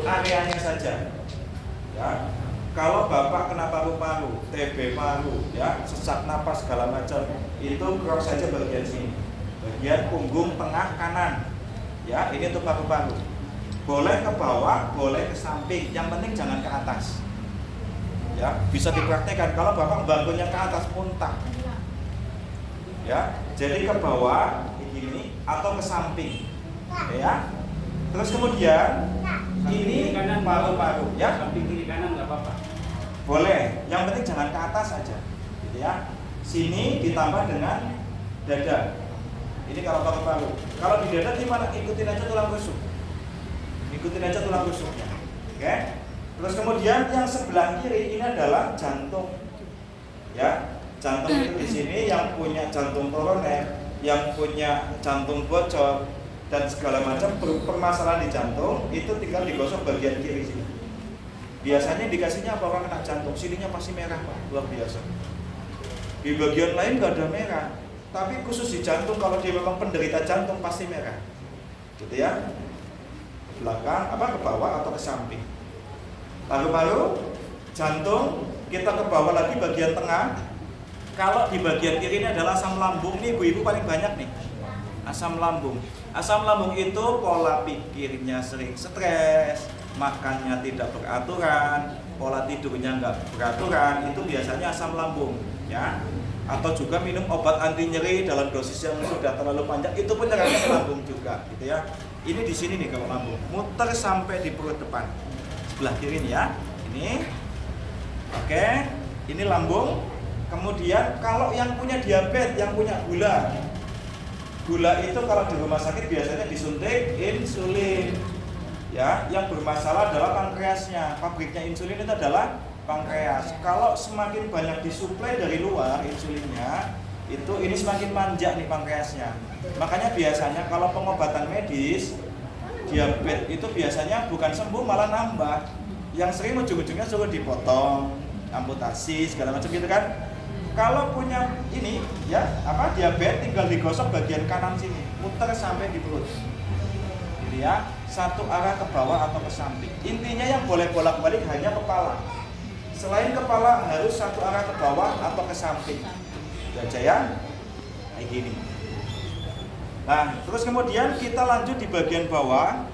areanya saja. Ya. Kalau Bapak kena paru-paru, TB paru, ya, sesak napas segala macam, itu cross saja bagian sini. Bagian punggung tengah kanan. Ya, ini untuk paru-paru. Boleh ke bawah, boleh ke samping. Yang penting jangan ke atas. Ya, bisa dipraktekkan kalau Bapak bangunnya ke atas muntah. Ya, jadi ke bawah begini atau ke samping. Ya. Terus kemudian ini kanan paru-paru, ya. Samping kiri kanan nggak apa-apa. Boleh, yang penting jangan ke atas saja. Gitu ya. Sini ditambah dengan dada. Ini kalau paru-paru. Kalau di dada gimana? Ikutin aja tulang rusuk. Ikutin aja tulang rusuknya. Oke? Terus kemudian yang sebelah kiri ini adalah jantung. Ya. Jantung itu di sini yang punya jantung koroner, yang punya jantung bocor dan segala macam permasalahan di jantung itu tinggal digosok bagian kiri sini. Biasanya dikasihnya apa orang kena jantung, sininya pasti merah Pak, luar biasa. Di bagian lain nggak ada merah, tapi khusus di jantung kalau dia memang penderita jantung pasti merah. Gitu ya. Belakang ke bawah atau ke samping. Paru-paru, jantung, kita ke bawah lagi bagian tengah. Kalau di bagian kiri ini adalah asam lambung, ini ibu-ibu paling banyak nih. Asam lambung. Asam lambung itu pola pikirnya sering stres, makannya tidak beraturan, pola tidurnya nggak beraturan, itu biasanya asam lambung, ya. Atau juga minum obat anti nyeri dalam dosis yang sudah terlalu panjang, itu pun nyerangnya ke lambung juga, gitu ya. Ini di sini nih kalau lambung, muter sampai di perut depan, sebelah kiri nih ya. Ini, oke, ini lambung. Kemudian kalau yang punya diabetes, yang punya gula itu kalau di rumah sakit biasanya disuntik insulin. Ya, yang bermasalah adalah pankreasnya. Pabriknya insulin itu adalah pankreas. Kalau semakin banyak disuplai dari luar insulinnya, itu ini semakin manja nih pankreasnya. Makanya biasanya kalau pengobatan medis diabetes itu biasanya bukan sembuh malah nambah. Yang sering ujung-ujungnya suruh dipotong, amputasi segala macam gitu kan. Kalau punya ini ya diabetes tinggal digosok bagian kanan sini, muter sampai di perut. Jadi ya, satu arah ke bawah atau ke samping. Intinya yang boleh bolak-balik hanya kepala. Selain kepala harus satu arah ke bawah atau ke samping. Itu aja ya. Kayak gini. Nah, terus kemudian kita lanjut di bagian bawah.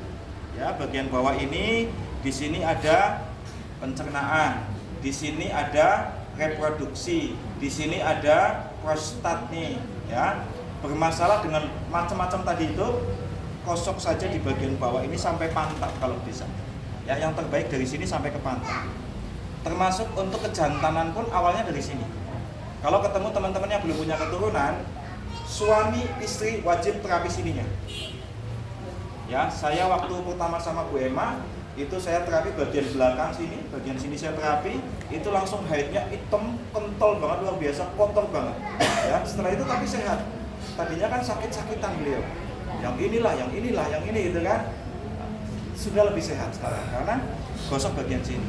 Ya, bagian bawah ini di sini ada pencernaan, di sini ada reproduksi, di sini ada prostat nih, ya. Bermasalah dengan macam-macam tadi itu, kosok saja di bagian bawah ini sampai pantat kalau bisa. Ya, yang terbaik dari sini sampai ke pantat. Termasuk untuk kejantanan pun awalnya dari sini. Kalau ketemu teman-teman yang belum punya keturunan, suami istri wajib terapi sininya. Ya, saya waktu pertama sama Bu Emma itu saya terapi bagian belakang sini, bagian sini saya terapi, itu langsung haidnya hitam, kental banget, luar biasa, kotor banget. Ya, setelah itu tapi sehat. Tadinya kan sakit-sakitan beliau. Yang inilah, yang ini gitu kan. Sudah lebih sehat sekarang karena gosok bagian sini.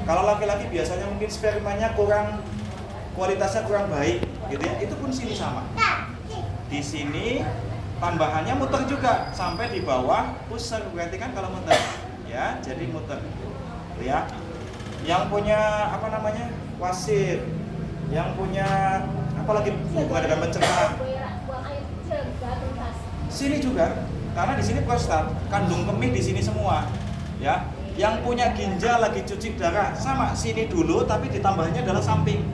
Kalau laki-laki biasanya mungkin spermanya kurang, kualitasnya kurang baik, gitu ya. Itu pun sini sama. Di sini tambahannya muter juga sampai di bawah pusar, berarti kan kalau muter. Ya, jadi muter, ya. Yang punya wasir, yang punya apalagi hubungan dengan pencernaan. Sini juga, karena di sini prostat, kandung kemih di sini semua, ya. Yang punya ginjal lagi cuci darah sama sini dulu, tapi ditambahnya adalah samping.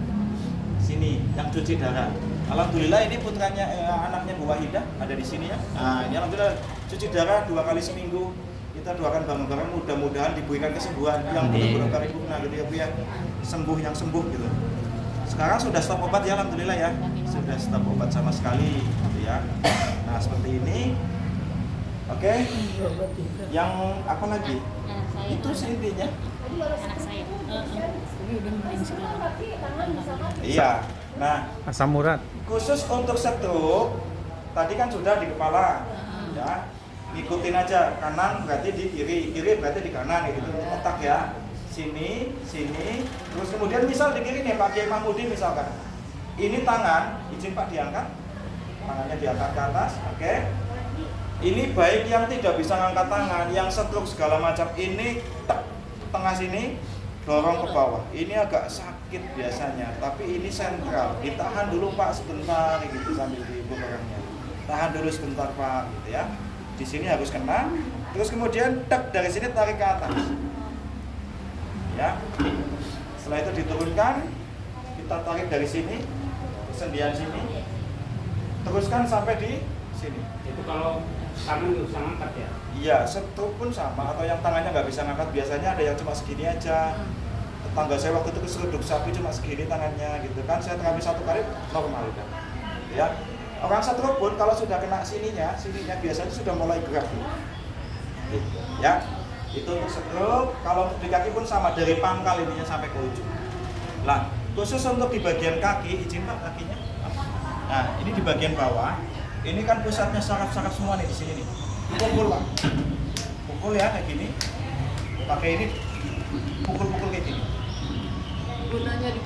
Sini yang cuci darah. Alhamdulillah ini putranya anaknya Bu Wahidah ada di sini ya. Nah, ini alhamdulillah cuci darah 2 kali seminggu. Kita doakan bareng-bareng mudah-mudahan diberikan kesembuhan yang benar-benar paripurna gitu ya Bu ya. Sembuh yang sembuh gitu. Sekarang sudah stop obat ya alhamdulillah ya. Sudah stop obat sama sekali gitu ya. Nah, seperti ini. Oke. Yang apa lagi? Itu intinya. Anak saya. Iya. Nah, Asam urat. khusus untuk stroke tadi kan sudah di kepala, ya. Ngikutin aja, kanan berarti di kiri, kiri berarti di kanan gitu, otak ya. Sini, sini, terus kemudian misal di kiri nih Pak Kiai Mahmudi misalkan. Ini tangan, izin Pak diangkat. Tangannya diangkat ke atas, oke. Ini baik yang tidak bisa ngangkat tangan, yang stroke segala macam, ini tek tengah sini dorong ke bawah. Ini agak sakit biasanya, tapi ini sentral. Ditahan dulu Pak sebentar gitu sambil diibu orangnya. Tahan dulu sebentar Pak gitu ya. Di sini harus kena. Terus kemudian tek dari sini tarik ke atas. Ya. Setelah itu diturunkan, kita tarik dari sini, sendian sini. Teruskan sampai di sini. Itu kalau tangan nggak bisa ngangkat ya? Iya, stroke pun sama. Atau yang tangannya nggak bisa ngangkat, biasanya ada yang cuma segini aja. Tetangga saya waktu itu keseruduk sapi cuma segini tangannya gitu kan. Saya terapi 1 kali normal udah. Ya. Orang stroke pun kalau sudah kena sininya biasanya sudah mulai gerak dulu. Gitu, ya. Itu untuk stroke. Kalau di kaki pun sama, dari pangkal ininya sampai ke ujung. Lah, khusus untuk di bagian kaki, izin Pak kakinya. Nah, ini di bagian bawah. Ini kan pusatnya saraf-saraf semua nih di sini nih. Pukul Pak. Pukul ya kayak gini. Pakai ini pukul-pukul kayak gini. Gunanya dipukul